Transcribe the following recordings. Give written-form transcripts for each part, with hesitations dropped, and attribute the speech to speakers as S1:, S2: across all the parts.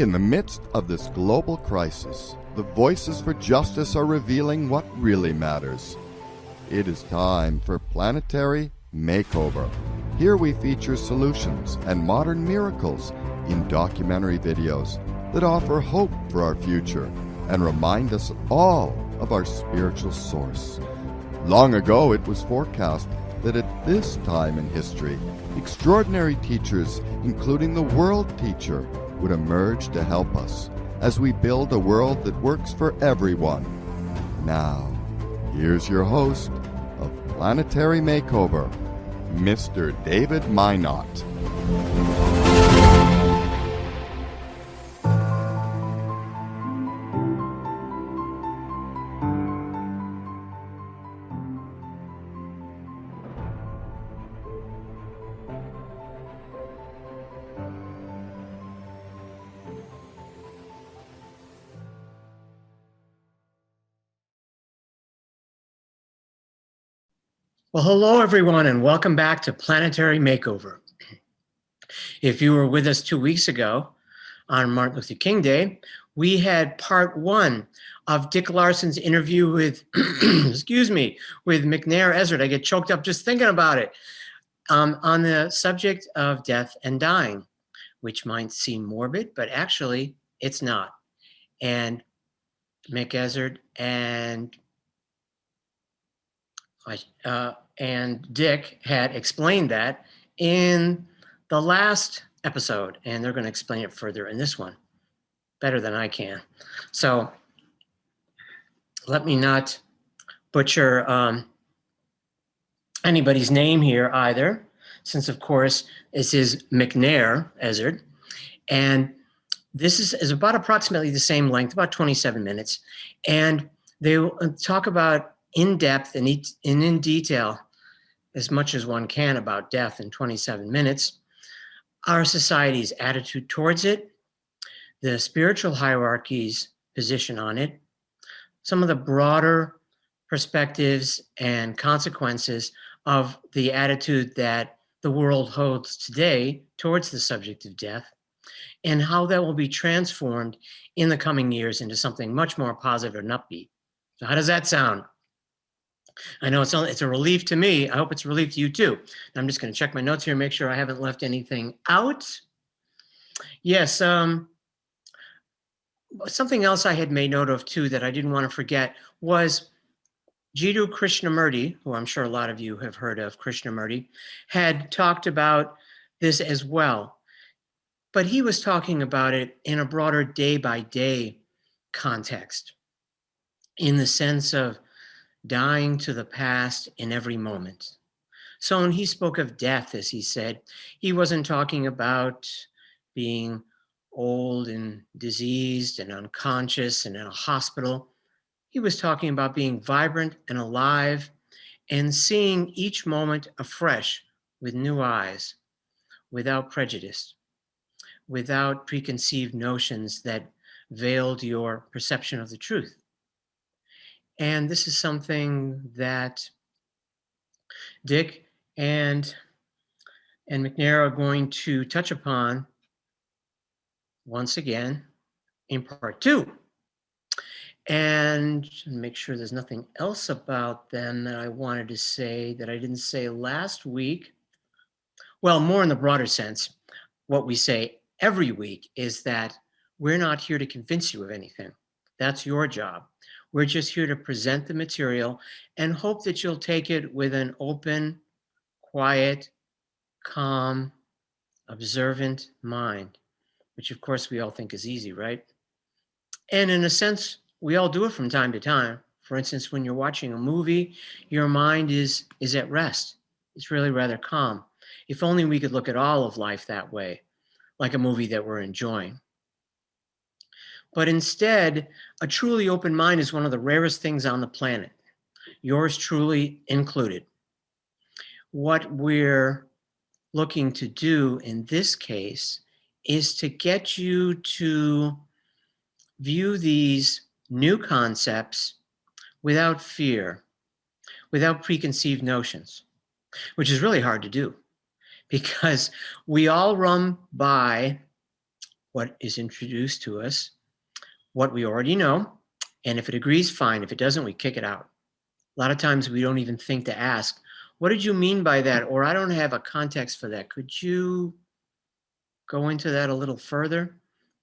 S1: In the midst of this global crisis, the voices for justice are revealing what really matters. It is time for Planetary Makeover. Here we feature solutions and modern miracles in documentary videos that offer hope for our future and remind us all of our spiritual source. Long ago, it was forecast that at this time in history, extraordinary teachers, including the world teacher, would emerge to help us as we build a world that works for everyone. Now, here's your host of Planetary Makeover, Mr. David Mynott.
S2: Well, hello, everyone, and welcome back to Planetary Makeover. If you were with us 2 weeks ago on Martin Luther King Day, we had part one of Dick Larson's interview with, with McNair Ezzard. I get choked up just thinking about it, on the subject of death and dying, which might seem morbid, but actually it's not. And Mick Ezzard and Dick had explained that in the last episode, and they're going to explain it further in this one, better than I can. So let me not butcher anybody's name here either, since of course this is McNair Ezzard, and this is about approximately the same length, about 27 minutes, and they talk about in depth and in detail, as much as one can, about death in 27 minutes, our society's attitude towards it, the spiritual hierarchy's position on it, some of the broader perspectives and consequences of the attitude that the world holds today towards the subject of death, and how that will be transformed in the coming years into something much more positive and upbeat. So how does that sound? I know it's a relief to me. I hope it's a relief to you too. I'm just going to check my notes here and make sure I haven't left anything out. Yes, something else I had made note of too that I didn't want to forget was Jiddu Krishnamurti, who I'm sure a lot of you have heard of, Krishnamurti, had talked about this as well. But he was talking about it in a broader day-by-day context, in the sense of dying to the past in every moment. So when he spoke of death, as he said, he wasn't talking about being old and diseased and unconscious and in a hospital. He was talking about being vibrant and alive and seeing each moment afresh with new eyes, without prejudice, without preconceived notions that veiled your perception of the truth. And this is something that Dick and McNair are going to touch upon once again in part two. And make sure there's nothing else about them that I wanted to say that I didn't say last week. Well, more in the broader sense, what we say every week is that we're not here to convince you of anything. That's your job. We're just here to present the material and hope that you'll take it with an open, quiet, calm, observant mind, which of course we all think is easy, right? And in a sense, we all do it from time to time. For instance, when you're watching a movie, your mind is at rest. It's really rather calm. If only we could look at all of life that way, like a movie that we're enjoying. But instead, a truly open mind is one of the rarest things on the planet, yours truly included. What we're looking to do in this case is to get you to view these new concepts without fear, without preconceived notions, which is really hard to do because we all run by what is introduced to us, what we already know, and if it agrees, fine. If it doesn't, we kick it out. A lot of times we don't even think to ask, what did you mean by that? Or I don't have a context for that. Could you go into that a little further?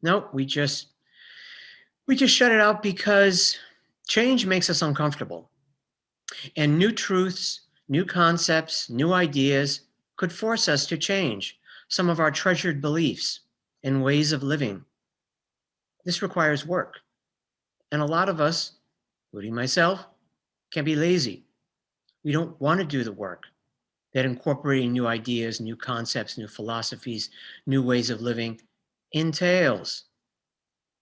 S2: Nope, we just shut it out because change makes us uncomfortable. And new truths, new concepts, new ideas could force us to change some of our treasured beliefs and ways of living. This requires work. And a lot of us, including myself, can be lazy. We don't want to do the work that incorporating new ideas, new concepts, new philosophies, new ways of living entails.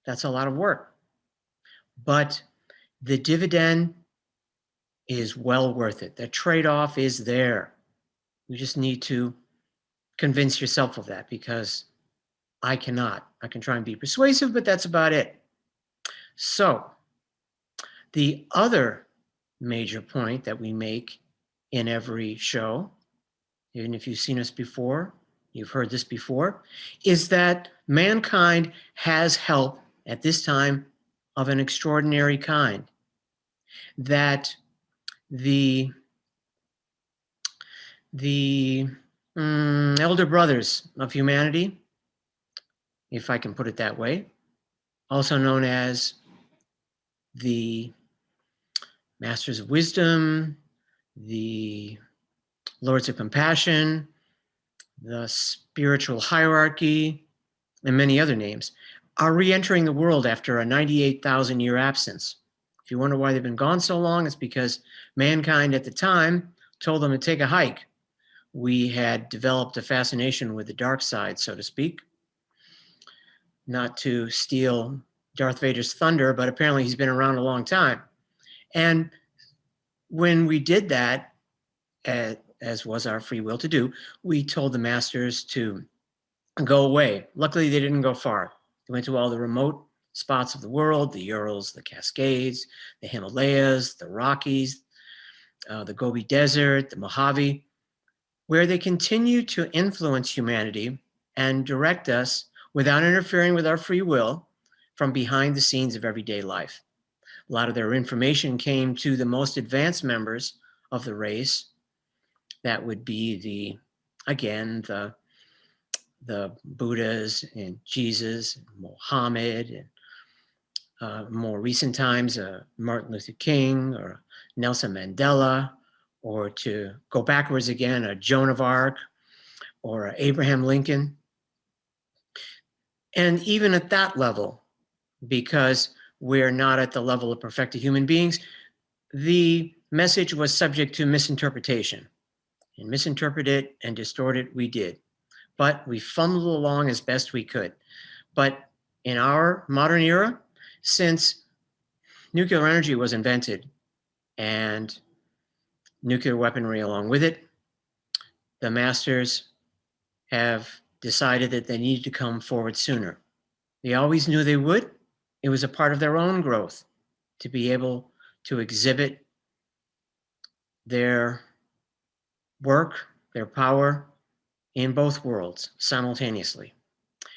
S2: That's a lot of work. But the dividend is well worth it. The trade-off is there. You just need to convince yourself of that, because I cannot. I can try and be persuasive, but that's about it. So the other major point that we make in every show, even if you've seen us before, you've heard this before, is that mankind has help at this time of an extraordinary kind. That the elder brothers of humanity, if I can put it that way, also known as the masters of wisdom, the lords of compassion, the spiritual hierarchy, and many other names, are re-entering the world after a 98,000-year absence. If you wonder why they've been gone so long, it's because mankind at the time told them to take a hike. We had developed a fascination with the dark side, so to speak. Not to steal Darth Vader's thunder, but apparently he's been around a long time. And when we did that, as was our free will to do, we told the masters to go away. Luckily, they didn't go far. They went to all the remote spots of the world, the Urals, the Cascades, the Himalayas, the Rockies, the Gobi Desert, the Mojave, where they continue to influence humanity and direct us without interfering with our free will from behind the scenes of everyday life. A lot of their information came to the most advanced members of the race. That would be the Buddhas and Jesus, and Muhammad, and more recent times, Martin Luther King or Nelson Mandela, or to go backwards again, Joan of Arc or Abraham Lincoln. And even at that level, because we're not at the level of perfected human beings, the message was subject to misinterpretation. And misinterpret it and distort it, we did. But we fumbled along as best we could. But in our modern era, since nuclear energy was invented and nuclear weaponry along with it, the masters have decided that they needed to come forward sooner. They always knew they would. It was a part of their own growth to be able to exhibit their work, their power in both worlds simultaneously.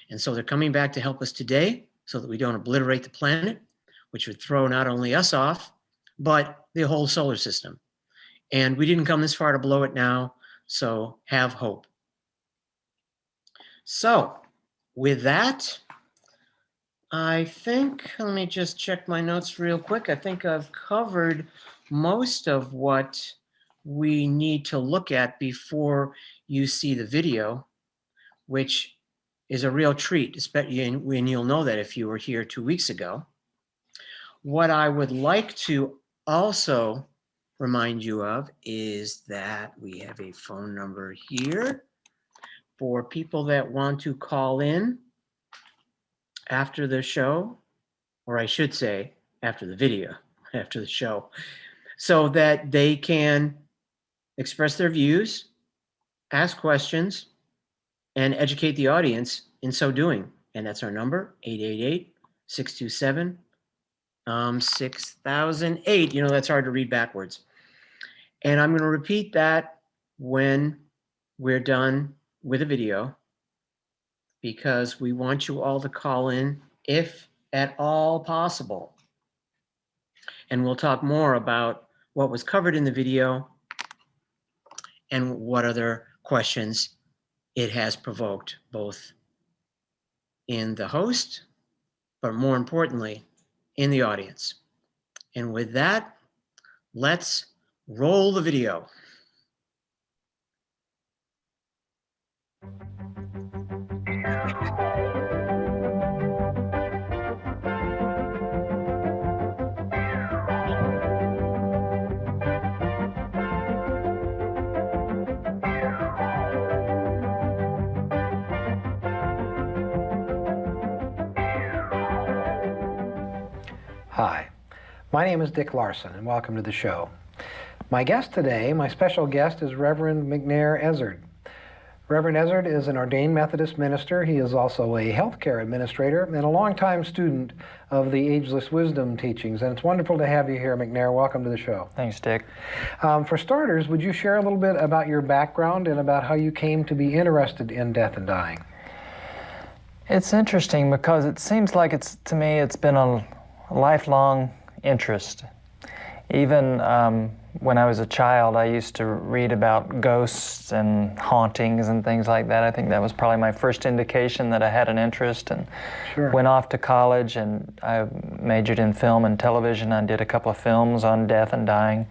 S2: And so they're coming back to help us today so that we don't obliterate the planet, which would throw not only us off, but the whole solar system. And we didn't come this far to blow it now, so have hope. So with that, I think, let me just check my notes real quick. I think I've covered most of what we need to look at before you see the video, which is a real treat, especially when you'll know that if you were here 2 weeks ago. What I would like to also remind you of is that we have a phone number here for people that want to call in after the show, or I should say after the video, after the show, so that they can express their views, ask questions, and educate the audience in so doing. And that's our number, 888-627-6008. You know, that's hard to read backwards. And I'm going to repeat that when we're done with the video. because we want you all to call in if at all possible. And we'll talk more about what was covered in the video and what other questions it has provoked, both in the host, but more importantly, in the audience. And with that, let's roll the video.
S3: Hi, my name is Dick Larson, and welcome to the show. My guest today, my special guest, is Reverend McNair Ezzard. Reverend Ezzard is an ordained Methodist minister. He is also a healthcare administrator and a longtime student of the Ageless Wisdom teachings. And it's wonderful to have you here, McNair. Welcome to the show.
S4: Thanks, Dick.
S3: For starters, would you share a little bit about your background and about how you came to be interested in death and dying?
S4: It's interesting because it seems like to me it's been a lifelong interest. Even when I was a child, I used to read about ghosts and hauntings and things like that. I think that was probably my first indication that I had an interest, and went off to college, and I majored in film and television. I did a couple of films on death and dying.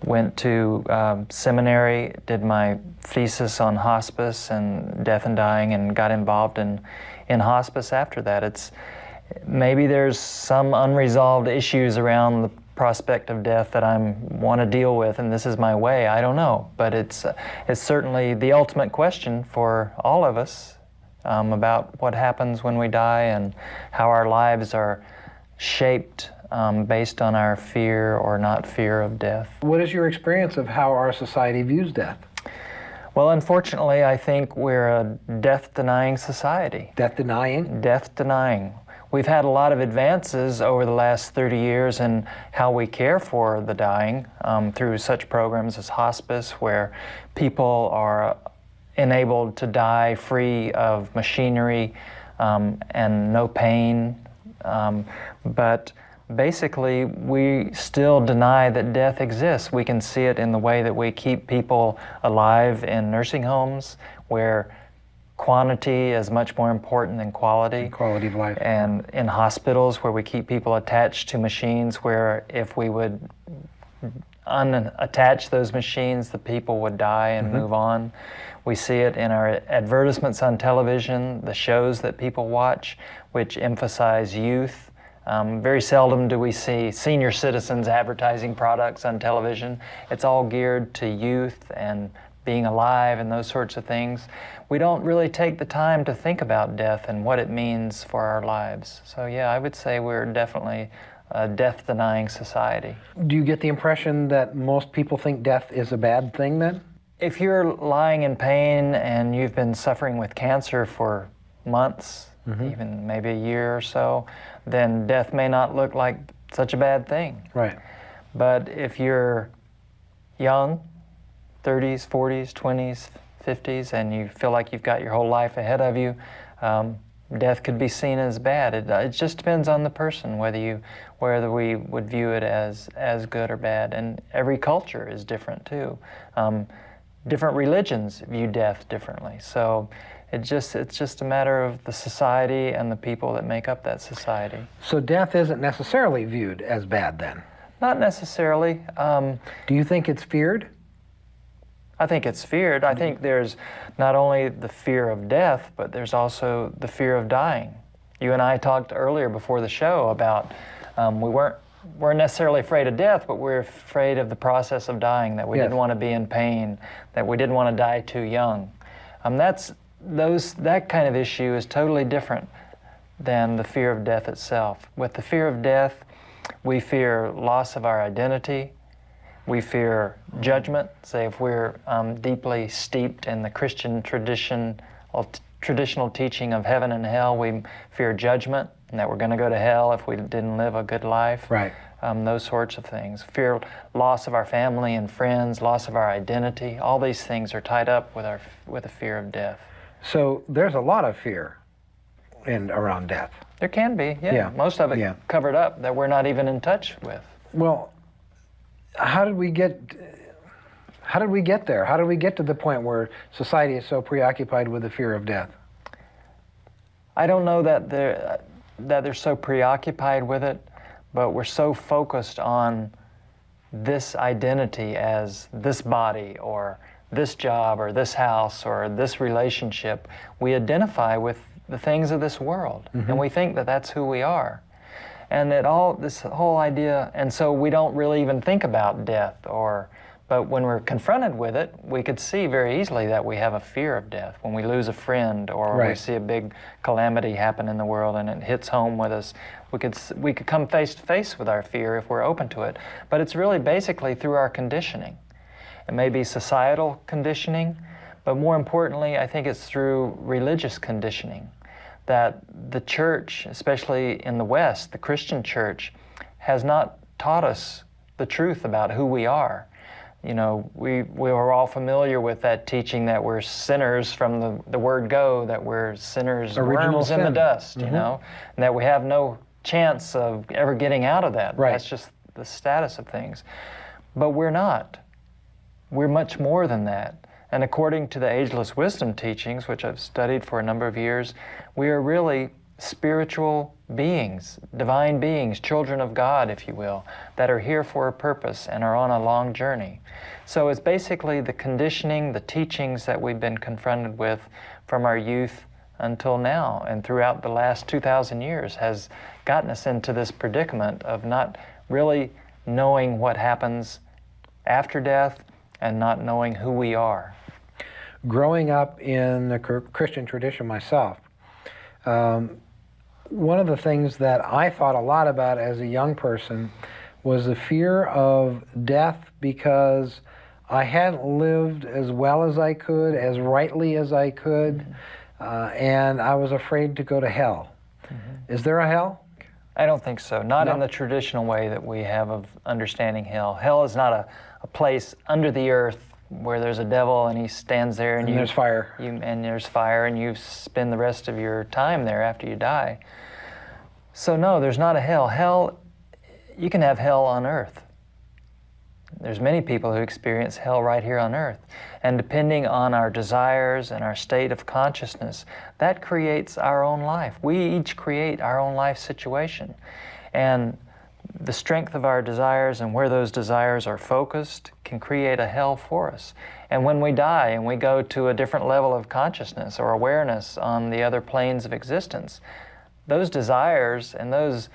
S4: Went to seminary, did my thesis on hospice and death and dying, and got involved in hospice after that. Maybe there's some unresolved issues around the prospect of death that I want to deal with, and this is my way. I don't know, but it's certainly the ultimate question for all of us about what happens when we die and how our lives are shaped based on our fear or not fear of death. What is your experience of how our society views death? Well, unfortunately, I think we're a death-denying society. Death-denying? Death-denying. We've had a lot of advances over the last 30 years in how we care for the dying through such programs as hospice, where people are enabled to die free of machinery and no pain. But basically, we still deny that death exists. We can see it in the way that we keep people alive in nursing homes, where quantity is much more important than quality. Quality of life. And in hospitals, where we keep people attached to machines, where if we would unattach those machines, the people would die and move on. We see it in our advertisements on television, the shows that people watch, which emphasize youth. Very seldom do we see senior citizens advertising products on television. It's all geared to youth and being alive and those sorts of things. We don't really take the time to think about death and what it means for our lives. So yeah, I would say we're definitely a death-denying society. Do you get the impression that most people think death is a bad thing then? If you're lying in pain and you've been suffering with cancer for months, even maybe a year or so, then death may not look like such a bad thing. Right. But if you're young, 30s, 40s, 20s, 50s, and you feel like you've got your whole life ahead of you, death could be seen as bad. It just depends on the person whether we would view it as good or bad. And every culture is different too. Different religions view death differently. So it's just a matter of the society and the people that make up that society. So death isn't necessarily viewed as bad then? Not necessarily. Do you think it's feared? I think it's feared. I think there's not only the fear of death, but there's also the fear of dying. You and I talked earlier before the show about we weren't necessarily afraid of death, but we're afraid of the process of dying, that we didn't want to be in pain, that we didn't want to die too young. That kind of issue is totally different than the fear of death itself. With the fear of death, we fear loss of our identity. We fear judgment. Say if we're deeply steeped in the Christian traditional teaching of heaven and hell, we fear judgment and that we're going to go to hell if we didn't live a good life. Right. Those sorts of things. Fear loss of our family and friends, loss of our identity. All these things are tied up with the fear of death.
S3: So there's a lot of fear around death.
S4: There can be, yeah.
S3: Yeah.
S4: Most of it
S3: Yeah.
S4: covered up that we're not even in touch with.
S3: Well, how did we get there? How did we get to the point where society is so preoccupied with the fear of death?
S4: I don't know that they're so preoccupied with it, but we're so focused on this identity as this body or this job or this house or this relationship. We identify with the things of this world, and we think that that's who we are. And this whole idea, and so we don't really even think about death, but when we're confronted with it, we could see very easily that we have a fear of death. When we lose a friend or we see a big calamity happen in the world and it hits home with us, we could come face to face with our fear if we're open to it. But it's really basically through our conditioning. It may be societal conditioning, but more importantly, I think it's through religious conditioning. That the church, especially in the West, the Christian church, has not taught us the truth about who we are. You know, we were all familiar with that teaching that we're sinners from the word go, that we're sinners,
S3: Original
S4: worms in the
S3: sin.
S4: dust, you know, and that we have no chance of ever getting out of that.
S3: Right.
S4: That's just the status of things. But we're not. We're much more than that. And according to the ageless wisdom teachings, which I've studied for a number of years, we are really spiritual beings, divine beings, children of God, if you will, that are here for a purpose and are on a long journey. So it's basically the conditioning, the teachings that we've been confronted with from our youth until now, and throughout the last 2,000 years has gotten us into this predicament of not really knowing what happens after death and not knowing who we are.
S3: Growing up in the Christian tradition myself, one of the things that I thought a lot about as a young person was the fear of death, because I hadn't lived as well as I could, as rightly as I could, and I was afraid to go to hell. Is there a hell?
S4: I don't think so. Not
S3: No?
S4: in the traditional way that we have of understanding hell. Hell is not a place under the earth where there's a devil and he stands there and
S3: there's fire.
S4: And there's fire and you spend the rest of your time there after you die. So no, there's not a hell. Hell, you can have hell on earth. There's many people who experience hell right here on earth. And depending on our desires and our state of consciousness, that creates our own life. We each create our own life situation. And the strength of our desires and where those desires are focused can create a hell for us. And when we die and we go to a different level of consciousness or awareness on the other planes of existence, those desires and those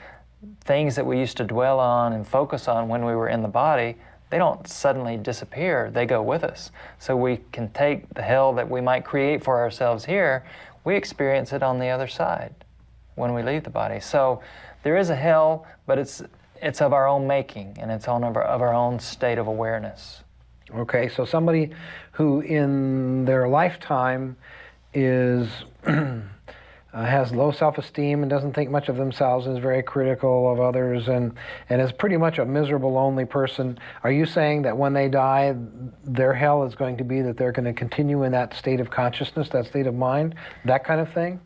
S4: things that we used to dwell on and focus on when we were in the body, they don't suddenly disappear, they go with us. So we can take the hell that we might create for ourselves here, we experience it on the other side when we leave the body. So there is a hell, but it's of our own making, and it's of our own state of awareness.
S3: Okay, so somebody who in their lifetime is has low self-esteem and doesn't think much of themselves, and is very critical of others, and is pretty much a miserable, lonely person, are you saying that when they die, their hell is going to be that they're going to continue in that state of consciousness, that state of mind, that kind of thing?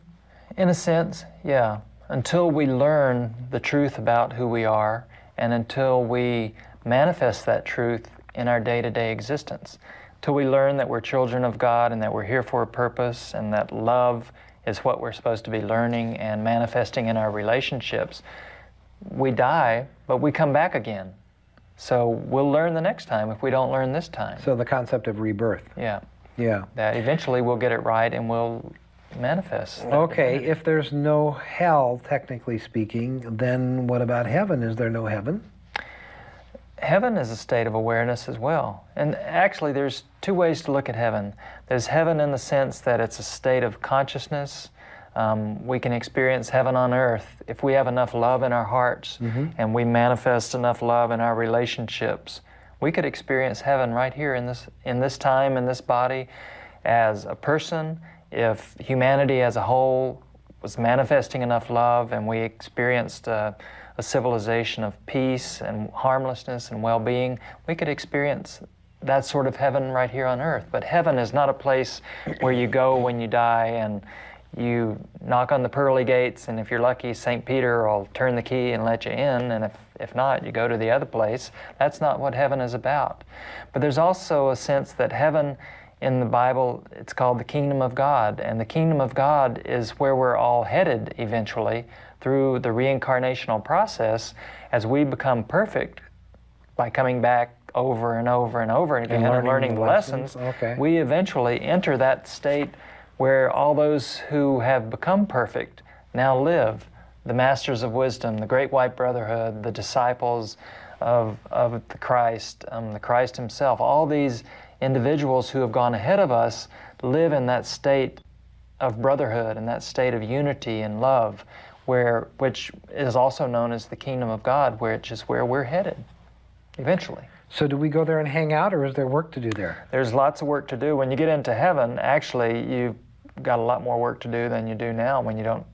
S4: In a sense, yeah. Until we learn the truth about who we are, and until we manifest that truth in our day-to-day existence, till we learn that we're children of God and that we're here for a purpose and that love is what we're supposed to be learning and manifesting in our relationships, we die, but we come back again. So we'll learn the next time if we don't learn this time.
S3: So the concept of rebirth.
S4: Yeah.
S3: Yeah.
S4: That eventually we'll get it right and we'll manifest.
S3: Okay, if there's no hell, technically speaking, then what about heaven? Is there no heaven?
S4: Heaven is a state of awareness as well. And actually there's two ways to look at heaven. There's heaven in the sense that it's a state of consciousness. We can experience heaven on earth if we have enough love in our hearts and we manifest enough love in our relationships. We could experience heaven right here in this time, in this body, as a person. If humanity as a whole was manifesting enough love and we experienced a civilization of peace and harmlessness and well-being, we could experience that sort of heaven right here on earth. But heaven is not a place where you go when you die and you knock on the pearly gates, and if you're lucky, St. Peter will turn the key and let you in, and if not, you go to the other place. That's not what heaven is about. But there's also a sense that heaven in the Bible, it's called the kingdom of God, and the kingdom of God is where we're all headed eventually through the reincarnational process as we become perfect by coming back over and over and over again and learning the lessons.
S3: Okay.
S4: We eventually enter that state where all those who have become perfect now live, the masters of wisdom, the great white brotherhood, the disciples of the Christ himself. All these individuals who have gone ahead of us live in that state of brotherhood and that state of unity and love, which is also known as the kingdom of God, which is where we're headed eventually.
S3: So do we go there and hang out, or is there work to do there?
S4: There's lots of work to do. When you get into heaven, actually, you've got a lot more work to do than you do now when you don't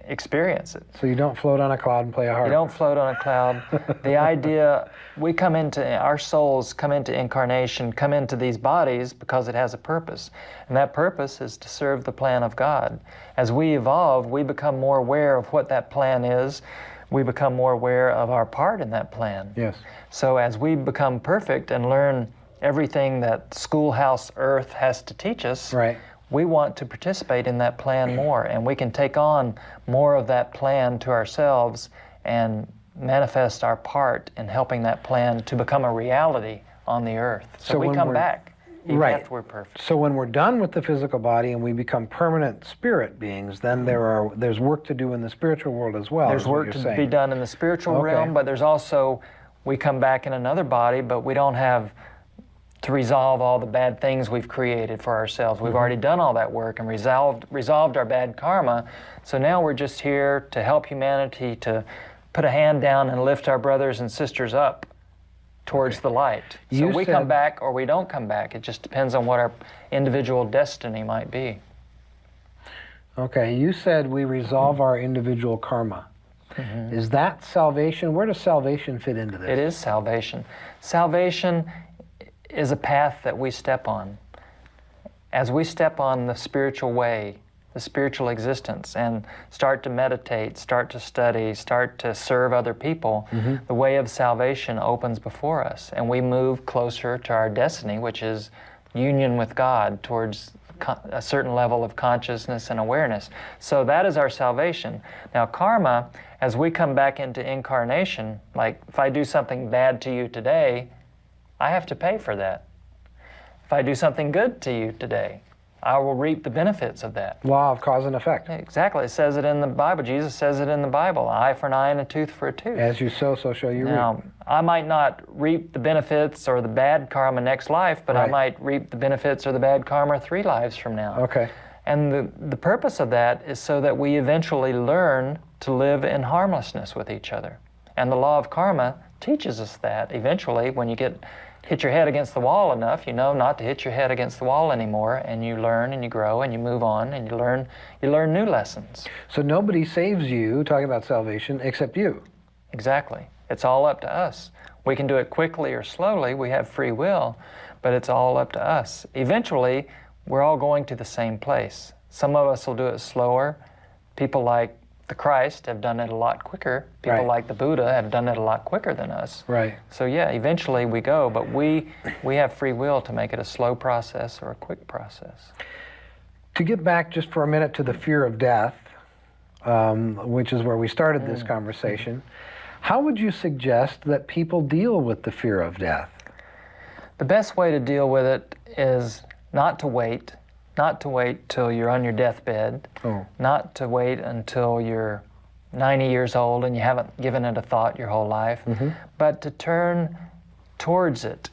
S4: experience it.
S3: So you don't float on a cloud and play a harp?
S4: You don't float on a cloud. The idea, our souls come into incarnation, come into these bodies because it has a purpose. And that purpose is to serve the plan of God. As we evolve, we become more aware of what that plan is. We become more aware of our part in that plan.
S3: Yes.
S4: So as we become perfect and learn everything that Schoolhouse Earth has to teach us,
S3: right,
S4: we want to participate in that plan more, and we can take on more of that plan to ourselves and manifest our part in helping that plan to become a reality on the earth. So we come back even after we're perfect.
S3: So when we're done with the physical body and we become permanent spirit beings, then there's work to do in the spiritual world as well.
S4: There's work to be done in the spiritual realm, but there's also, we come back in another body, but we don't have to resolve all the bad things we've created for ourselves. We've already done all that work and resolved our bad karma. So now we're just here to help humanity to put a hand down and lift our brothers and sisters up towards the light. So we come back or we don't come back. It just depends on what our individual destiny might be.
S3: Okay, you said we resolve our individual karma. Is that salvation? Where does salvation fit into this?
S4: It is salvation. Salvation is a path that we step on. As we step on the spiritual way, the spiritual existence, and start to meditate, start to study, start to serve other people, the way of salvation opens before us, and we move closer to our destiny, which is union with God, towards a certain level of consciousness and awareness. So that is our salvation. Now karma, as we come back into incarnation, like if I do something bad to you today, I have to pay for that. If I do something good to you today, I will reap the benefits of that.
S3: Law of cause and effect.
S4: Exactly. It says it in the Bible. Jesus says it in the Bible. Eye for an eye and a tooth for a tooth.
S3: As you sow, so shall you reap.
S4: Now, I might not reap the benefits or the bad karma next life, but I might reap the benefits or the bad karma 3 lives from now.
S3: Okay.
S4: And the purpose of that is so that we eventually learn to live in harmlessness with each other. And the law of karma teaches us that eventually when you hit your head against the wall enough, you know not to hit your head against the wall anymore, and you learn and you grow and you move on and you learn new lessons.
S3: So nobody saves you, talking about salvation, except you.
S4: Exactly. It's all up to us. We can do it quickly or slowly. We have free will, but it's all up to us. Eventually, we're all going to the same place. Some of us will do it slower. People like the Christ have done it a lot quicker. People like the Buddha have done it a lot quicker than us.
S3: Right.
S4: So yeah, eventually we go, but we have free will to make it a slow process or a quick process.
S3: To get back just for a minute to the fear of death, which is where we started this conversation, how would you suggest that people deal with the fear of death?
S4: The best way to deal with it is not to wait till you're on your deathbed, not to wait until you're 90 years old and you haven't given it a thought your whole life, but to turn towards it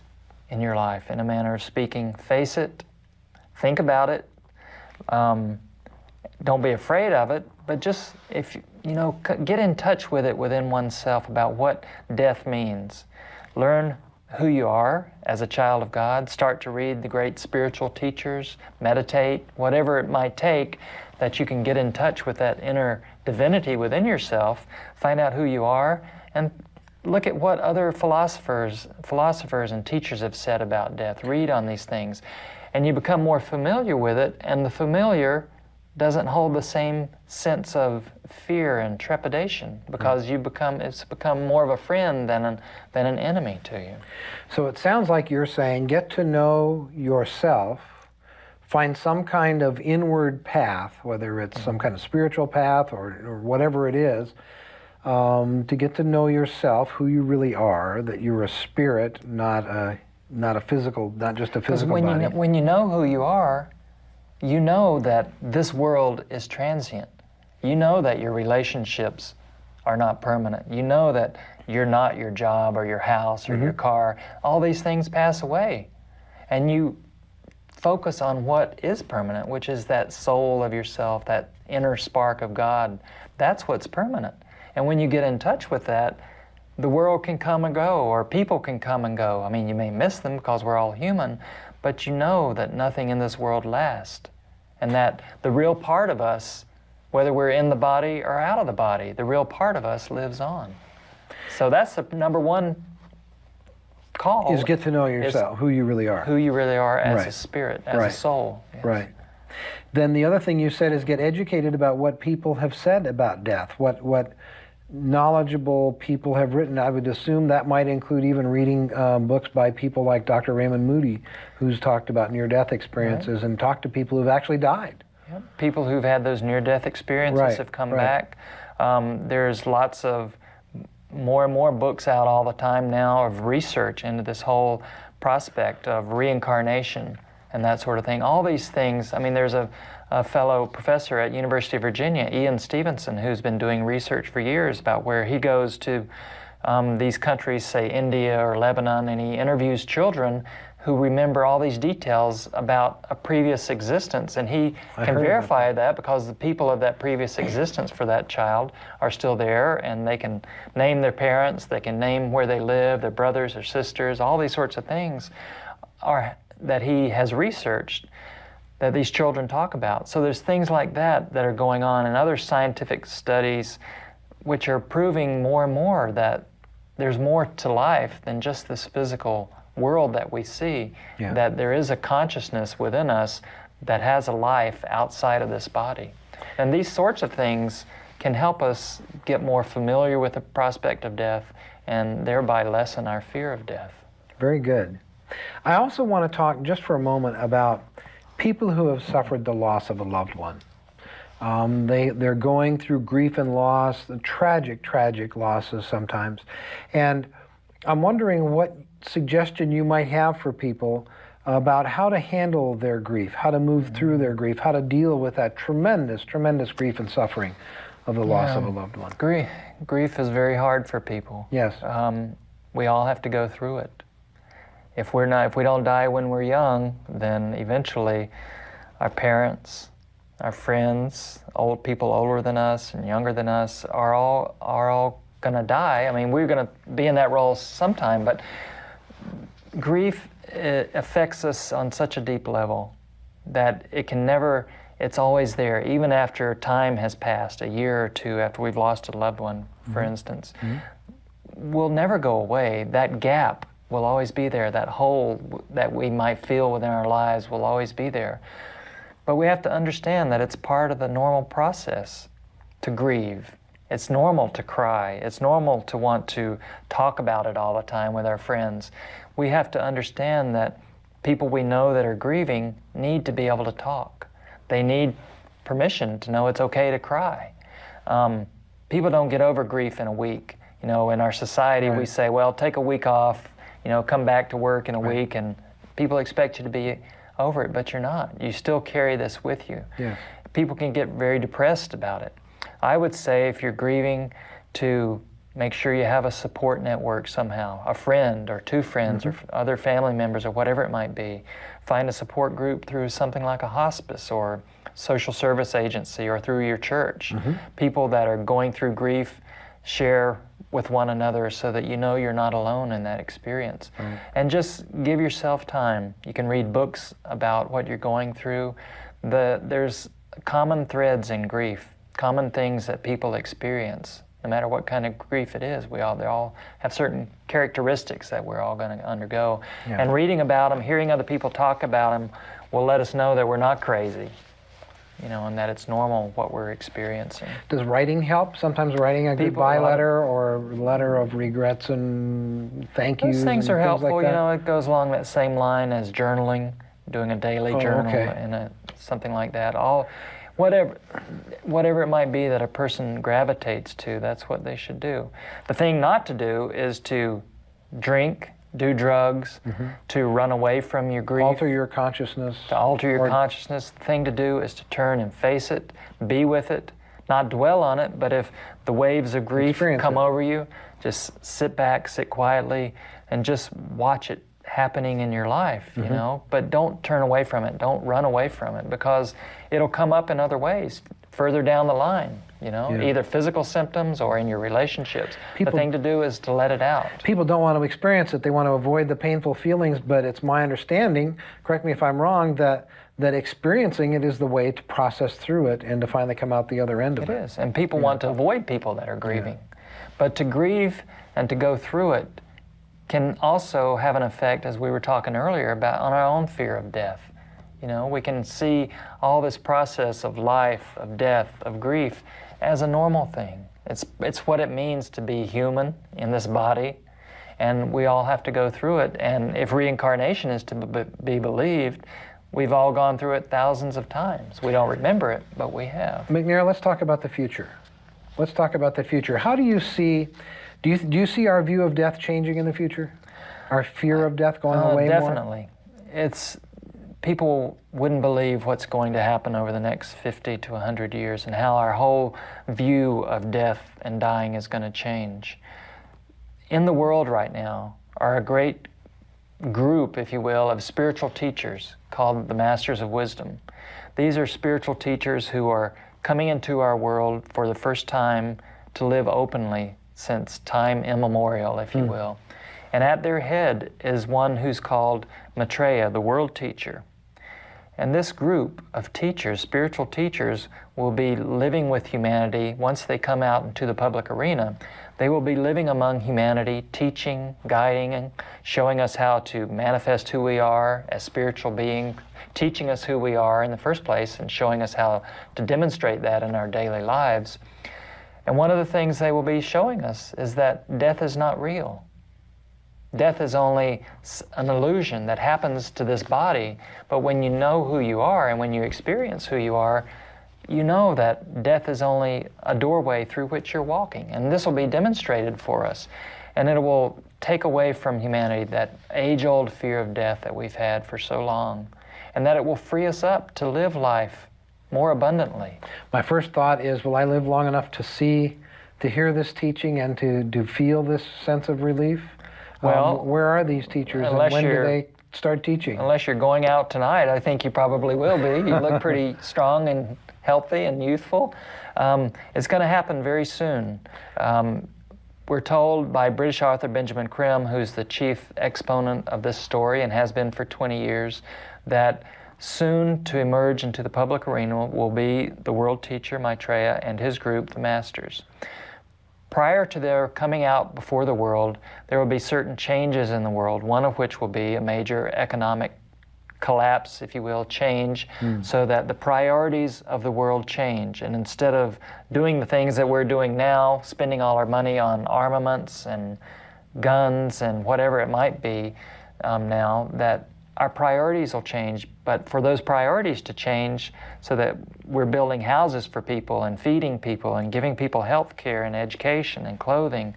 S4: in your life, in a manner of speaking. Face it, think about it, don't be afraid of it, but just, get in touch with it within oneself about what death means. Learn who you are as a child of God. Start to read the great spiritual teachers, meditate, whatever it might take, that you can get in touch with that inner divinity within yourself, find out who you are, and look at what other philosophers and teachers have said about death. Read on these things. And you become more familiar with it, and the familiar doesn't hold the same sense of fear and trepidation because it's become more of a friend than an enemy to you.
S3: So it sounds like you're saying get to know yourself, find some kind of inward path, whether it's some kind of spiritual path or whatever it is, to get to know yourself, who you really are, that you're a spirit, not just a physical body.
S4: When you know who you are, you know that this world is transient. You know that your relationships are not permanent. You know that you're not your job or your house or your car. All these things pass away. And you focus on what is permanent, which is that soul of yourself, that inner spark of God. That's what's permanent. And when you get in touch with that, the world can come and go, or people can come and go. I mean, you may miss them because we're all human, but you know that nothing in this world lasts, and that the real part of us, whether we're in the body or out of the body, the real part of us lives on. So that's the number one call.
S3: Is get to know yourself, who you really are.
S4: Who you really are as a spirit, as a soul. Yes.
S3: Right. Then the other thing you said is get educated about what people have said about death, what knowledgeable people have written. I would assume that might include even reading books by people like Dr. Raymond Moody, who's talked about near-death experiences and talked to people who've actually died.
S4: Yep. People who've had those near-death experiences have come back. There's lots of more and more books out all the time now of research into this whole prospect of reincarnation and that sort of thing. All these things, I mean, there's a fellow professor at University of Virginia, Ian Stevenson, who's been doing research for years about where he goes to these countries, say India or Lebanon, and he interviews children who remember all these details about a previous existence, and he can verify that because the people of that previous existence for that child are still there, and they can name their parents, they can name where they live, their brothers or sisters, all these sorts of things that he has researched that these children talk about. So there's things like that that are going on, and other scientific studies which are proving more and more that there's more to life than just this physical world that we see, that there is a consciousness within us that has a life outside of this body. And these sorts of things can help us get more familiar with the prospect of death and thereby lessen our fear of death.
S3: Very good. I also want to talk just for a moment about people who have suffered the loss of a loved one. They're going through grief and loss, the tragic losses sometimes. And I'm wondering what suggestion you might have for people about how to handle their grief, how to move through their grief, how to deal with that tremendous grief and suffering of the loss of a loved one.
S4: Grief is very hard for people.
S3: Yes.
S4: We all have to go through it. If we don't die when we're young, then eventually our parents, our friends, old people older than us and younger than us are all going to die. I mean, we're going to be in that role sometime, but grief affects us on such a deep level that it's always there, even after time has passed, a year or two after we've lost a loved one, for instance. Will never go away. That gap will always be there. That hole that we might feel within our lives will always be there. But we have to understand that it's part of the normal process to grieve. It's normal to cry. It's normal to want to talk about it all the time with our friends. We have to understand that people we know that are grieving need to be able to talk. They need permission to know it's okay to cry. People don't get over grief in a week. You know, in our society, we say, well, take a week off, come back to work in a week, and people expect you to be over it, but you're not. You still carry this with you. Yeah. People can get very depressed about it. I would say if you're grieving, to make sure you have a support network somehow, a friend or two friends or other family members or whatever it might be. Find a support group through something like a hospice or social service agency or through your church. People that are going through grief share with one another so that you know you're not alone in that experience. And just give yourself time. You can read books about what you're going through. There's common threads in grief, common things that people experience. no matter what kind of grief it is. They all have certain characteristics that we're all going to undergo.
S3: Yeah.
S4: And reading about them, hearing other people talk about them, will let us know that we're not crazy, and that it's normal what we're experiencing.
S3: Does writing help? Sometimes writing a goodbye letter or letter of regrets and thank yous.
S4: Those things are helpful.
S3: Like that?
S4: It goes along that same line as journaling, doing a daily journal
S3: okay.
S4: and something like that. Whatever it might be that a person gravitates to, that's what they should do. The thing not to do is to drink, do drugs, to run away from your grief.
S3: Alter your consciousness.
S4: To alter your consciousness. The thing to do is to turn and face it, be with it, not dwell on it, but if the waves of grief come over you, just sit back, sit quietly, and just watch it happening in your life, but don't turn away from it, don't run away from it, because it'll come up in other ways further down the line, either physical symptoms or in your relationships. The thing to do is to let it out.
S3: People don't want to experience it, they want to avoid the painful feelings, but it's my understanding, correct me if I'm wrong, that experiencing it is the way to process through it and to finally come out the other end of it.
S4: It is, and people want to avoid people that are grieving. But to grieve and to go through it can also have an effect, as we were talking earlier, about on our own fear of death. We can see all this process of life, of death, of grief as a normal thing. It's what it means to be human in this body, and we all have to go through it. And if reincarnation is to be believed, we've all gone through it thousands of times. We don't remember it, but we have.
S3: McNair, let's talk about the future. Let's talk about the future. How do you see, do you see our view of death changing in the future? Our fear of death going away more?
S4: Definitely. People wouldn't believe what's going to happen over the next 50 to 100 years and how our whole view of death and dying is going to change. In the world right now are a great group, if you will, of spiritual teachers called the Masters of Wisdom. These are spiritual teachers who are coming into our world for the first time to live openly since time immemorial, if you will. And at their head is one who's called Maitreya, the world teacher. And this group of teachers, spiritual teachers, will be living with humanity. Once they come out into the public arena, they will be living among humanity, teaching, guiding, and showing us how to manifest who we are as spiritual beings, teaching us who we are in the first place, and showing us how to demonstrate that in our daily lives. And one of the things they will be showing us is that death is not real. Death is only an illusion that happens to this body, but when you know who you are and when you experience who you are, you know that death is only a doorway through which you're walking. And this will be demonstrated for us. And it will take away from humanity that age-old fear of death that we've had for so long, and that it will free us up to live life more abundantly.
S3: My first thought is, will I live long enough to hear this teaching and to feel this sense of relief?
S4: Well,
S3: where are these teachers and when do they start teaching?
S4: Unless you're going out tonight, I think you probably will be. You look pretty strong and healthy and youthful. It's going to happen very soon. We're told by British author Benjamin Krim, who's the chief exponent of this story and has been for 20 years, that soon to emerge into the public arena will be the world teacher Maitreya and his group, the Masters. Prior to their coming out before the world, there will be certain changes in the world, one of which will be a major economic collapse, if you will, change, so that the priorities of the world change. And instead of doing the things that we're doing now, spending all our money on armaments and guns and whatever it might be now, that our priorities will change. But for those priorities to change so that we're building houses for people and feeding people and giving people health care and education and clothing,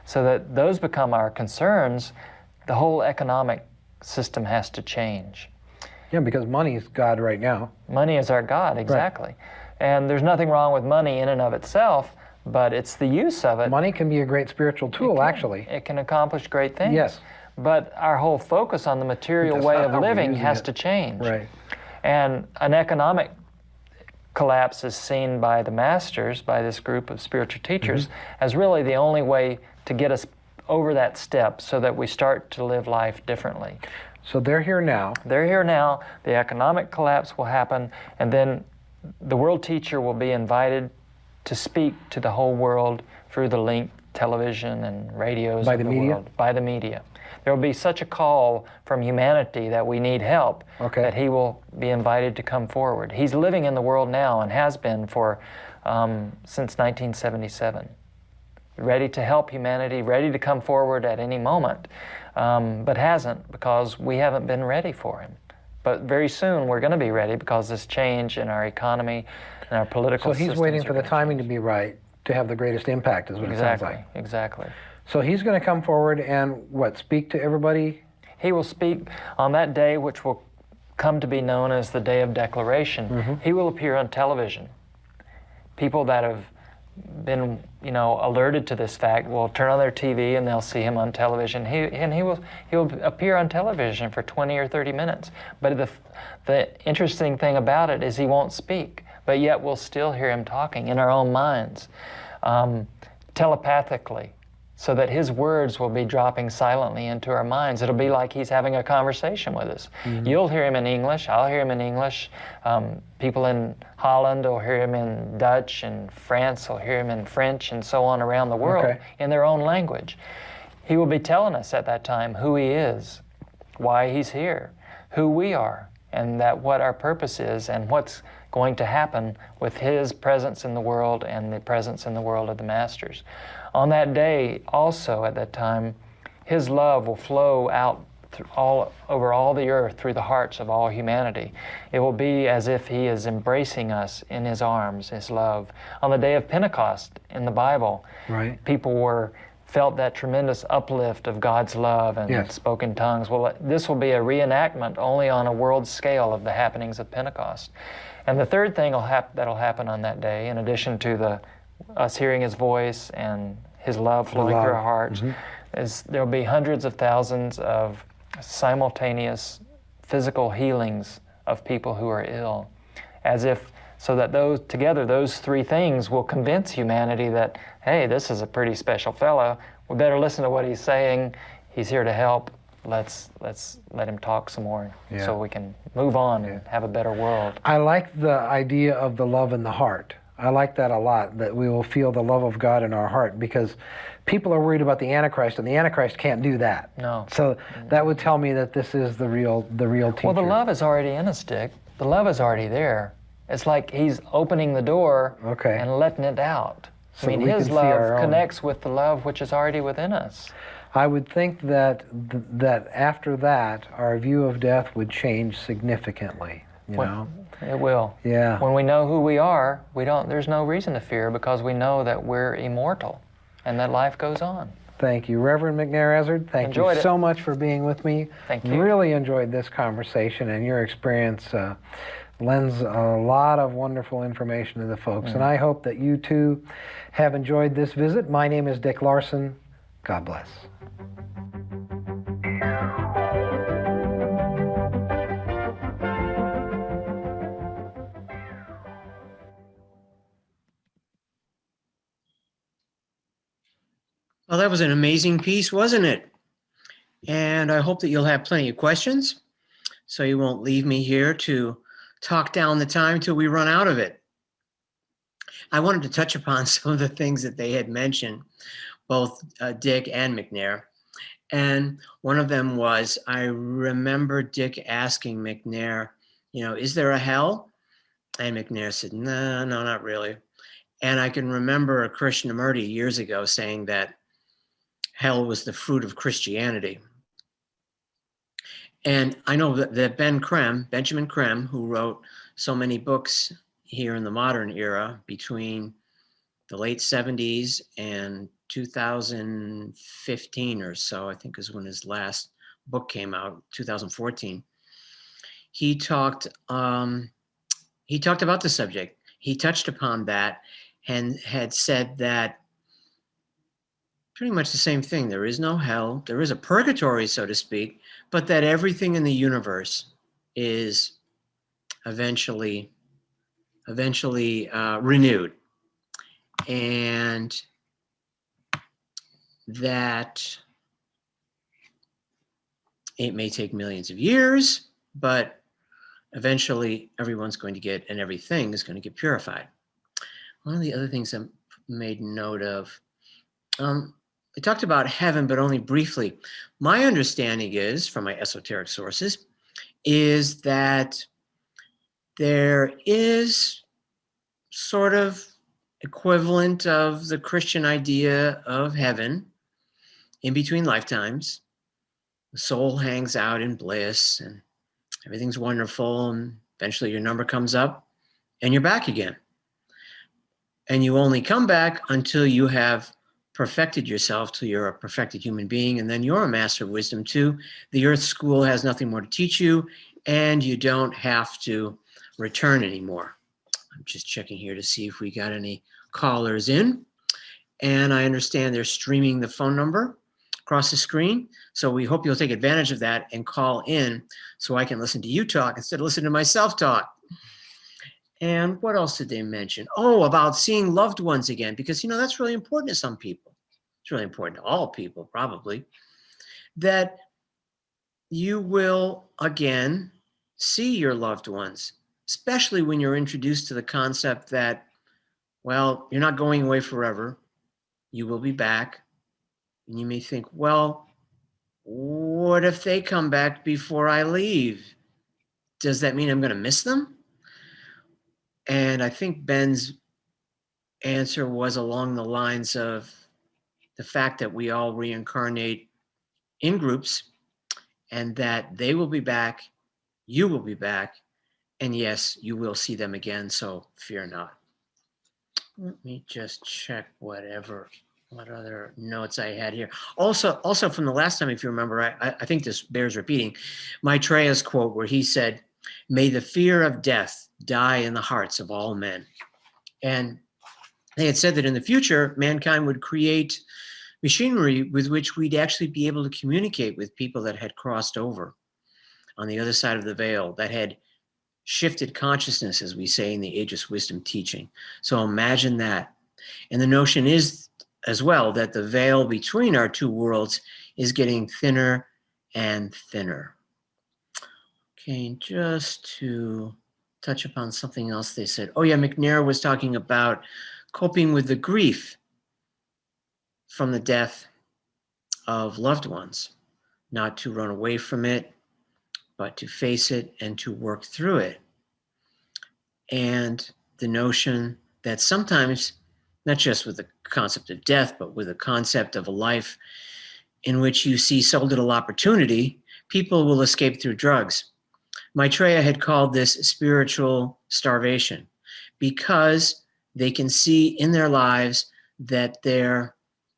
S4: so that those become our concerns, the whole economic system has to change.
S3: Yeah, because money is God right now.
S4: Money is our God, exactly. Right. And there's nothing wrong with money in and of itself, but it's the use of it.
S3: Money can be a great spiritual tool, actually.
S4: It can accomplish great things.
S3: Yes.
S4: But our whole focus on the material way of living has to change.
S3: Right.
S4: And an economic collapse is seen by the Masters, by this group of spiritual teachers, as really the only way to get us over that step so that we start to live life differently.
S3: So they're here now.
S4: They're here now. The economic collapse will happen, and then the world teacher will be invited to speak to the whole world through the link television and radios
S3: By
S4: of
S3: the
S4: the
S3: media?
S4: world. By the media. There will be such a call from humanity that we need help,
S3: Okay.
S4: that he will be invited to come forward. He's living in the world now and has been for since 1977. Ready to help humanity, ready to come forward at any moment, but hasn't, because we haven't been ready for him. But very soon we're going to be ready, because this change in our economy and our political
S3: So he's
S4: systems
S3: waiting
S4: are
S3: for the
S4: gonna
S3: timing to
S4: change.
S3: be right to have the greatest impact, is what it sounds like.
S4: Exactly.
S3: So he's going to come forward and what, speak to everybody?
S4: He will speak on that day, which will come to be known as the Day of Declaration. He will appear on television. People that have been, alerted to this fact will turn on their TV and they'll see him on television. He'll appear on television for 20 or 30 minutes. But the interesting thing about it is he won't speak, but yet we'll still hear him talking in our own minds, telepathically, so that his words will be dropping silently into our minds. It'll be like he's having a conversation with us. You'll hear him in English, I'll hear him in English. People in Holland will hear him in Dutch, and France will hear him in French, and so on around the world,
S3: Okay.
S4: in their own language. He will be telling us at that time who he is, why he's here, who we are, and that what our purpose is, and what's going to happen with his presence in the world and the presence in the world of the Masters. On that day, also at that time, his love will flow out over all the earth, through the hearts of all humanity. It will be as if he is embracing us in his arms, his love. On the day of Pentecost in the Bible,
S3: Right.
S4: people felt that tremendous uplift of God's love and
S3: Yes.
S4: spoken tongues. Well, this will be a reenactment only on a world scale of the happenings of Pentecost. And the third thing that'll happen on that day, in addition to us hearing his voice and his love flowing through our hearts, is there'll be hundreds of thousands of simultaneous physical healings of people who are ill, so that those three things will convince humanity that, hey, this is a pretty special fellow. We better listen to what he's saying. He's here to help. Let's let him talk some more, so we can move on and have a better world.
S3: I like the idea of the love in the heart. I like that a lot, that we will feel the love of God in our heart, because people are worried about the Antichrist, and the Antichrist can't do that.
S4: No.
S3: So that would tell me that this is the real teacher.
S4: Well, the love is already in us, Dick. The love is already there. It's like he's opening the door and letting it out.
S3: So
S4: I mean,
S3: we
S4: his
S3: can see our
S4: love
S3: own.
S4: connects with the love which is already within us.
S3: I would think that that after that, our view of death would change significantly. You know?
S4: It will.
S3: Yeah.
S4: When we know who we are, there's no reason to fear, because we know that we're immortal and that life goes on.
S3: Thank you, Reverend McNair Ezzard. Thank you so much for being with me.
S4: Thank you.
S3: Really enjoyed this conversation, and your experience lends a lot of wonderful information to the folks. And I hope that you too have enjoyed this visit. My name is Dick Larson. God bless.
S2: Well, that was an amazing piece, wasn't it? And I hope that you'll have plenty of questions, so you won't leave me here to talk down the time till we run out of it. I wanted to touch upon some of the things that they had mentioned, both Dick and McNair. And one of them was, I remember Dick asking McNair, is there a hell? And McNair said, no, not really. And I can remember Krishnamurti years ago saying that hell was the fruit of Christianity. And I know that Benjamin Creme, who wrote so many books here in the modern era between the late 70s and 2015 or so, I think is when his last book came out, 2014. He talked about the subject. He touched upon that and had said that pretty much the same thing. There is no hell. There is a purgatory, so to speak, but that everything in the universe is eventually renewed. And that it may take millions of years, but eventually everyone's going to get, and everything is going to get purified. One of the other things I made note of I talked about heaven, but only briefly. My understanding is, from my esoteric sources, is that there is sort of equivalent of the Christian idea of heaven in between lifetimes. The soul hangs out in bliss and everything's wonderful, and eventually your number comes up and you're back again. And you only come back until you have perfected yourself, till you're a perfected human being, and then you're a master of wisdom too. The earth school has nothing more to teach you, and you don't have to return anymore. I'm just checking here to see if we got any callers in. And I understand they're streaming the phone number across the screen. So we hope you'll take advantage of that and call in so I can listen to you talk instead of listening to myself talk. And what else did they mention? Oh, about seeing loved ones again, because, that's really important to some people. It's really important to all people, probably, that you will again see your loved ones, especially when you're introduced to the concept that, well, you're not going away forever. You will be back. And you may think, well, what if they come back before I leave? Does that mean I'm going to miss them? And I think Ben's answer was along the lines of the fact that we all reincarnate in groups and that they will be back, you will be back, and yes, you will see them again, so fear not. Let me just check what other notes I had here. Also from the last time, if you remember, I think this bears repeating, Maitreya's quote where he said, "May the fear of death die in the hearts of all men." And they had said that in the future, mankind would create machinery with which we'd actually be able to communicate with people that had crossed over on the other side of the veil, that had shifted consciousness, as we say in the Ageless Wisdom teaching. So imagine that. And the notion is as well that the veil between our two worlds is getting thinner and thinner. Okay, just to touch upon something else they said. Oh yeah, McNair was talking about coping with the grief from the death of loved ones, not to run away from it, but to face it and to work through it. And the notion that sometimes, not just with the concept of death, but with the concept of a life in which you see so little opportunity, people will escape through drugs. Maitreya had called this spiritual starvation because they can see in their lives that their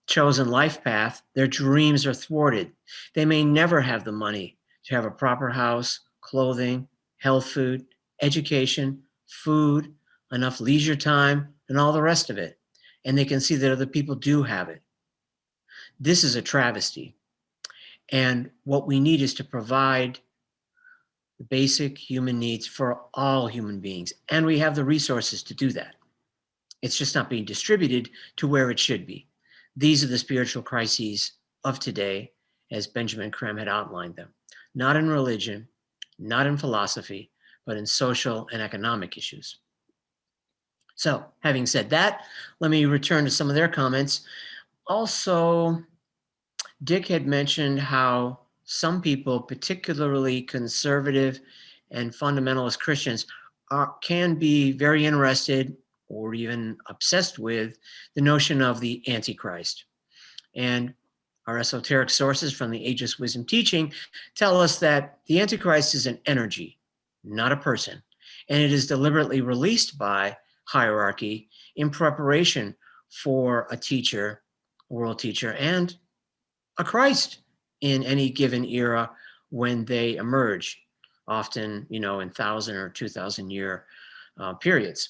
S2: chosen life path, their dreams are thwarted. They may never have the money to have a proper house, clothing, health food, education, food, enough leisure time, and all the rest of it. And they can see that other people do have it. This is a travesty. And what we need is to provide the basic human needs for all human beings. And we have the resources to do that. It's just not being distributed to where it should be. These are the spiritual crises of today, as Benjamin Creme had outlined them. Not in religion, not in philosophy, but in social and economic issues. So, having said that, let me return to some of their comments. Also, Dick had mentioned how some people, particularly conservative and fundamentalist Christians, can be very interested or even obsessed with the notion of the Antichrist. And our esoteric sources from the Ageless Wisdom teaching tell us that the Antichrist is an energy, not a person. And it is deliberately released by hierarchy in preparation for a teacher, a world teacher, and a Christ in any given era when they emerge, often, in 1,000 or 2,000 year periods.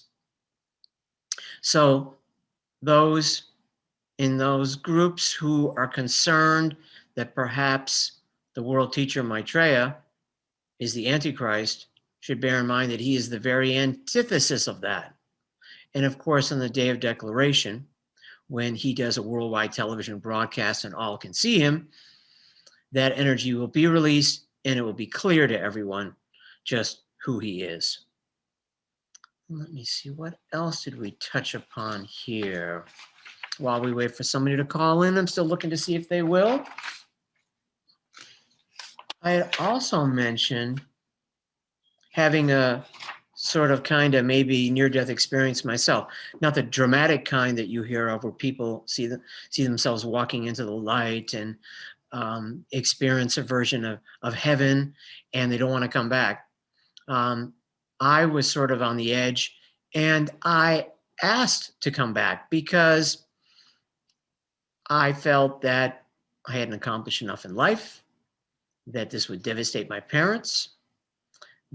S2: So those in those groups who are concerned that perhaps the world teacher Maitreya is the Antichrist should bear in mind that he is the very antithesis of that. And of course, on the day of declaration, when he does a worldwide television broadcast and all can see him, that energy will be released and it will be clear to everyone just who he is. Let me see, what else did we touch upon here? while we wait for somebody to call in, I'm still looking to see if they will. I had also mentioned having a sort of kind of maybe near-death experience myself, not the dramatic kind that you hear of where people see themselves walking into the light and experience a version of heaven and they don't want to come back. I was sort of on the edge and I asked to come back because I felt that I hadn't accomplished enough in life, that this would devastate my parents,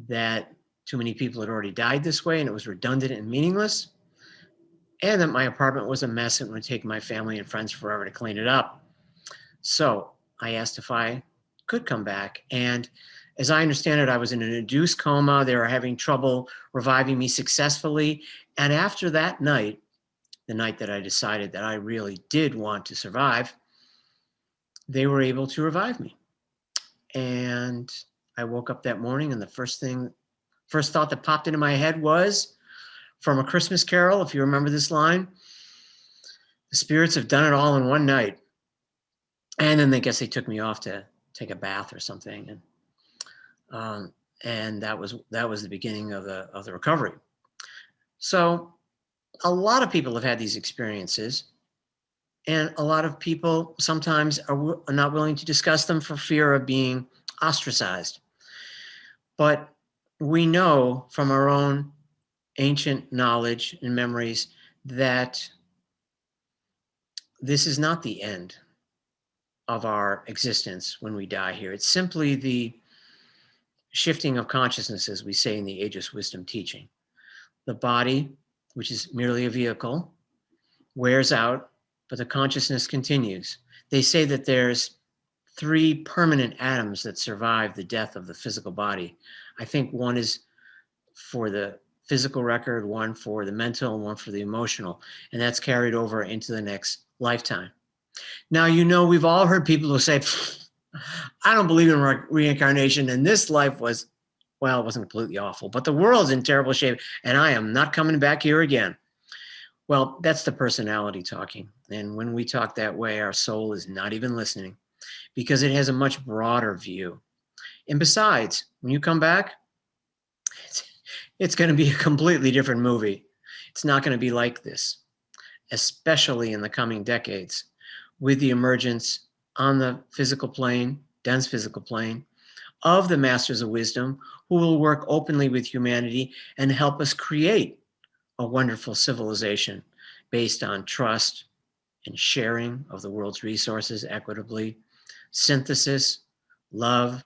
S2: that too many people had already died this way and it was redundant and meaningless, and that my apartment was a mess and it would take my family and friends forever to clean it up. So I asked if I could come back. And as I understand it, I was in an induced coma. They were having trouble reviving me successfully. And after that night, the night that I decided that I really did want to survive, they were able to revive me. And I woke up that morning and the first thought that popped into my head was from A Christmas Carol, if you remember this line, the spirits have done it all in one night. And then I guess they took me off to take a bath or something. And that was the beginning of the recovery. So a lot of people have had these experiences, and a lot of people sometimes are not willing to discuss them for fear of being ostracized. But we know from our own ancient knowledge and memories that this is not the end of our existence when we die here. It's simply the shifting of consciousness, as we say in the Ageless Wisdom teaching. The body, which is merely a vehicle, wears out, but the consciousness continues. They say that there's 3 permanent atoms that survive the death of the physical body. I think one is for the physical record, one for the mental, and one for the emotional, and that's carried over into the next lifetime. Now, we've all heard people who say, I don't believe in reincarnation, and this life was, well, it wasn't completely awful, but the world's in terrible shape, and I am not coming back here again. Well, that's the personality talking. And when we talk that way, our soul is not even listening because it has a much broader view. And besides, when you come back, it's going to be a completely different movie. It's not going to be like this, especially in the coming decades, with the emergence on the physical plane, dense physical plane, of the masters of wisdom who will work openly with humanity and help us create a wonderful civilization based on trust and sharing of the world's resources equitably, synthesis, love,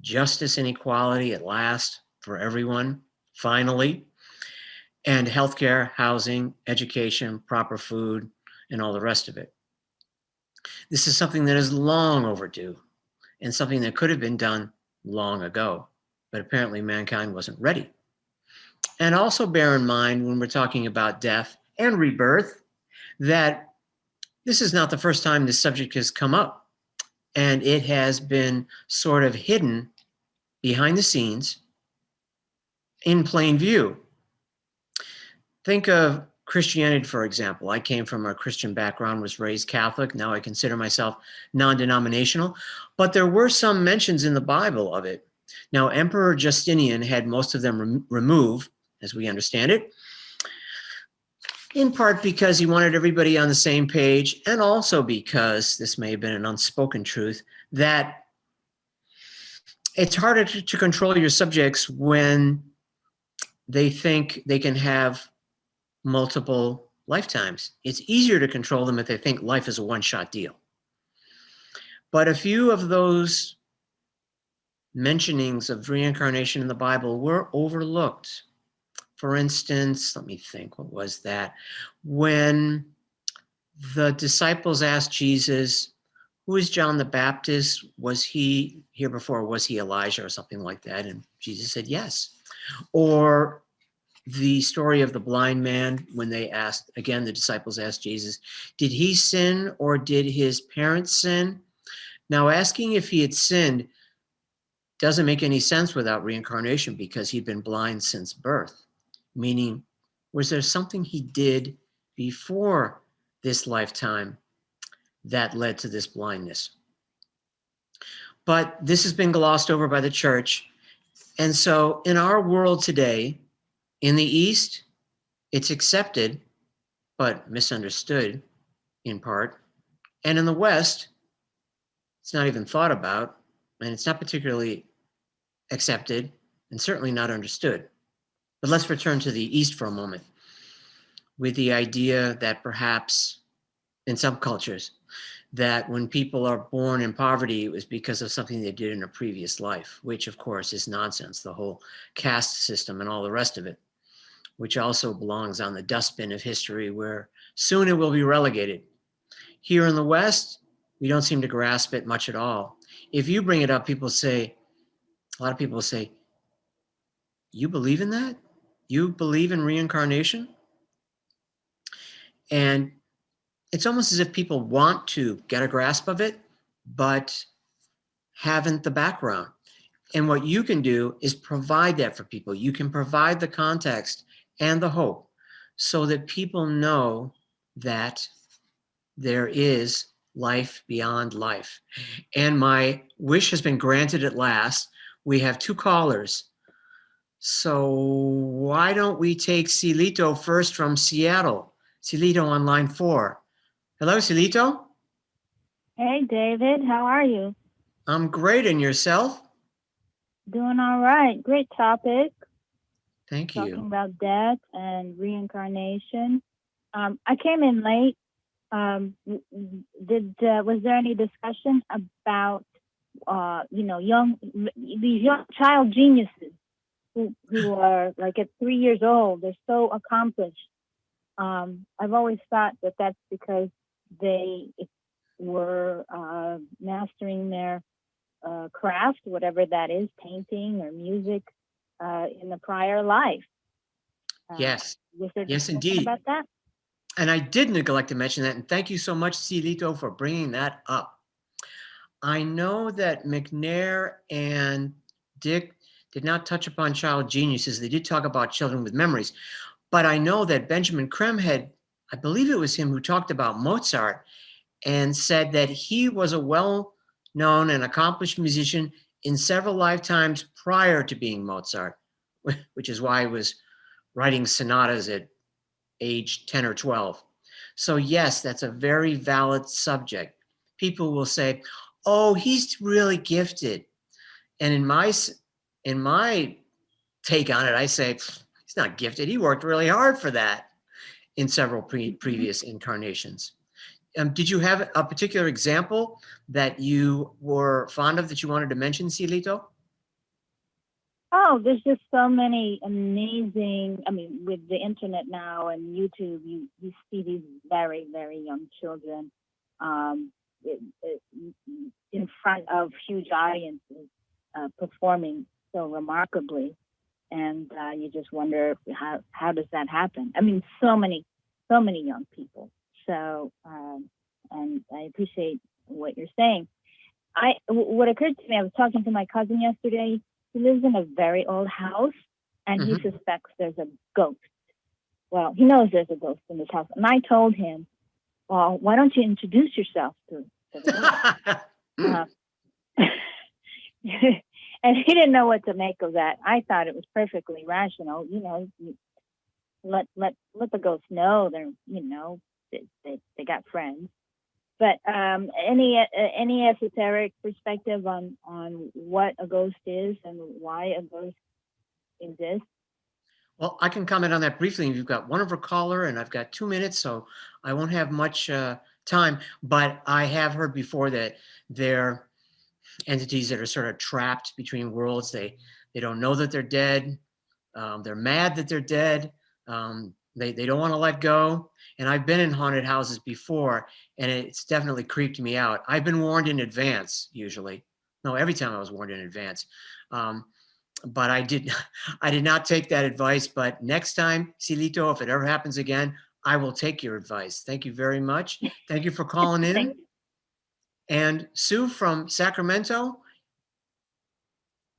S2: justice and equality at last for everyone, finally, and healthcare, housing, education, proper food, and all the rest of it. This is something that is long overdue and something that could have been done long ago, but apparently mankind wasn't ready. And also bear in mind when we're talking about death and rebirth that this is not the first time this subject has come up, and it has been sort of hidden behind the scenes in plain view. Think of Christianity, for example. I came from a Christian background, was raised Catholic. Now I consider myself non-denominational, but there were some mentions in the Bible of it. Now, Emperor Justinian had most of them removed, as we understand it, in part because he wanted everybody on the same page, and also because this may have been an unspoken truth, that it's harder to control your subjects when they think they can have multiple lifetimes. It's easier to control them if they think life is a one-shot deal. But a few of those mentionings of reincarnation in the Bible were overlooked. For instance, let me think, what was that? When the disciples asked Jesus, who is John the Baptist? Was he here before? Was he Elijah or something like that? And Jesus said, yes. Or the story of the blind man, when they asked, again, the disciples asked Jesus, did he sin or did his parents sin? Now, asking if he had sinned doesn't make any sense without reincarnation because he'd been blind since birth. Meaning, was there something he did before this lifetime that led to this blindness. But this has been glossed over by the church. And so in our world today, in the East, it's accepted, but misunderstood in part. And in the West, it's not even thought about, and it's not particularly accepted, and certainly not understood. But let's return to the East for a moment, with the idea that perhaps in some cultures, that when people are born in poverty, it was because of something they did in a previous life, which of course is nonsense, the whole caste system and all the rest of it, which also belongs on the dustbin of history where soon it will be relegated. Here in the West, we don't seem to grasp it much at all. If you bring it up, a lot of people say, you believe in that? You believe in reincarnation? And it's almost as if people want to get a grasp of it, but haven't the background. And what you can do is provide that for people. You can provide the context and the hope so that people know that there is life beyond life. And my wish has been granted at last. We have 2 callers. So why don't we take Silito first from Seattle? Silito on line 4. Hello, Silito.
S5: Hey, David. How are you?
S2: I'm great. And yourself?
S5: Doing all right. Great topic.
S2: Thank
S5: Talking
S2: you.
S5: about death and reincarnation. I came in late. Was there any discussion about these young child geniuses who are like at 3 years old? They're so accomplished. I've always thought that that's because they were mastering their craft, whatever that is, painting or music, in the prior life.
S2: Yes.
S5: Was there
S2: Yes,
S5: discussion
S2: indeed.
S5: about that?
S2: And I did neglect to mention that. And thank you so much, Silito, for bringing that up. I know that McNair and Dick did not touch upon child geniuses. They did talk about children with memories. But I know that Benjamin Krem had, I believe it was him who talked about Mozart and said that he was a well-known and accomplished musician in several lifetimes prior to being Mozart, which is why he was writing sonatas at age 10 or 12. So yes, that's a very valid subject. People will say, oh, he's really gifted. And in my take on it, I say, he's not gifted. He worked really hard for that in several previous incarnations. Did you have a particular example that you were fond of that you wanted to mention, Silito?
S5: Oh, there's just so many amazing, with the internet now and YouTube, you see these very, very young children in front of huge audiences performing so remarkably. And you just wonder, how does that happen? So many young people. So, and I appreciate what you're saying. What occurred to me, I was talking to my cousin yesterday. He lives in a very old house, and he suspects there's a ghost. Well, he knows there's a ghost in this house. And I told him, well, why don't you introduce yourself to the ghost? And he didn't know what to make of that. I thought it was perfectly rational. Let the ghost know they got friends. But any esoteric perspective on what a ghost is and why a ghost exists?
S2: Well, I can comment on that briefly. You've got one other caller, and I've got 2 minutes, so I won't have much time. But I have heard before that they're entities that are sort of trapped between worlds. They don't know that they're dead. They're mad that they're dead. They don't want to let go. And I've been in haunted houses before, and it's definitely creeped me out. I've been warned in advance, usually. No, every time I was warned in advance. But I did not take that advice. But next time, Silito, if it ever happens again, I will take your advice. Thank you very much. Thank you for calling in. And Sue from Sacramento.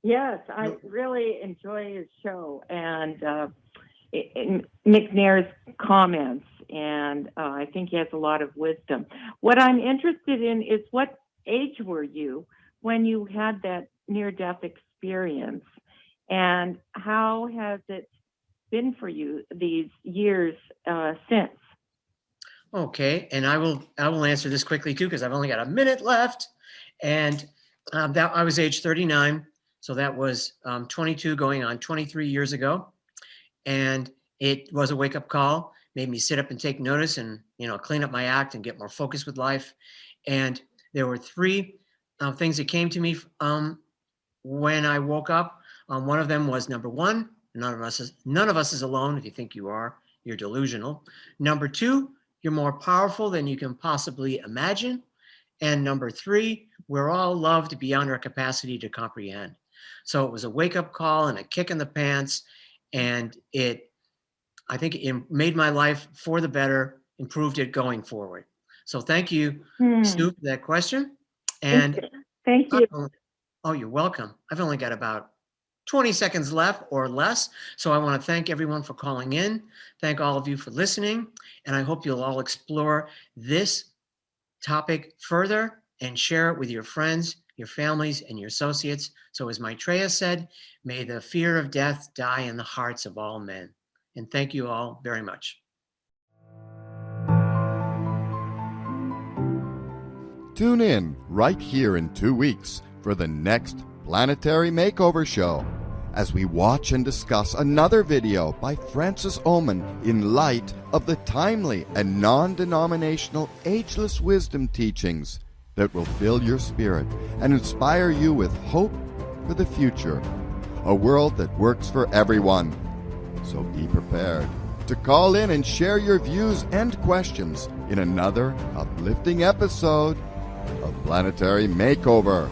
S6: Yes, I really enjoy his show and McNair's comments. and I think he has a lot of wisdom. What I'm interested in is, what age were you when you had that near-death experience, and how has it been for you these years since?
S2: Okay, and I will answer this quickly too, because I've only got a minute left. And that I was age 39, so that was 22 going on 23 years ago, and it was a wake-up call. Made me sit up and take notice, and clean up my act and get more focused with life. And there were three things that came to me when I woke up. One of them was, number one, none of us is alone. If you think you are, you're delusional. Number two, you're more powerful than you can possibly imagine. And number three, we're all loved beyond our capacity to comprehend. So it was a wake-up call and a kick in the pants, and I think it made my life for the better, improved it going forward. So thank you, Sue, for that question. And
S6: thank you.
S2: Oh, you're welcome. I've only got about 20 seconds left or less. So I want to thank everyone for calling in. Thank all of you for listening. And I hope you'll all explore this topic further and share it with your friends, your families, and your associates. So as Maitreya said, may the fear of death die in the hearts of all men. And thank you all very much.
S1: Tune in right here in 2 weeks for the next Planetary Makeover Show, as we watch and discuss another video by Francis Oman in light of the timely and non-denominational ageless wisdom teachings that will fill your spirit and inspire you with hope for the future, a world that works for everyone. So be prepared to call in and share your views and questions in another uplifting episode of Planetary Makeover.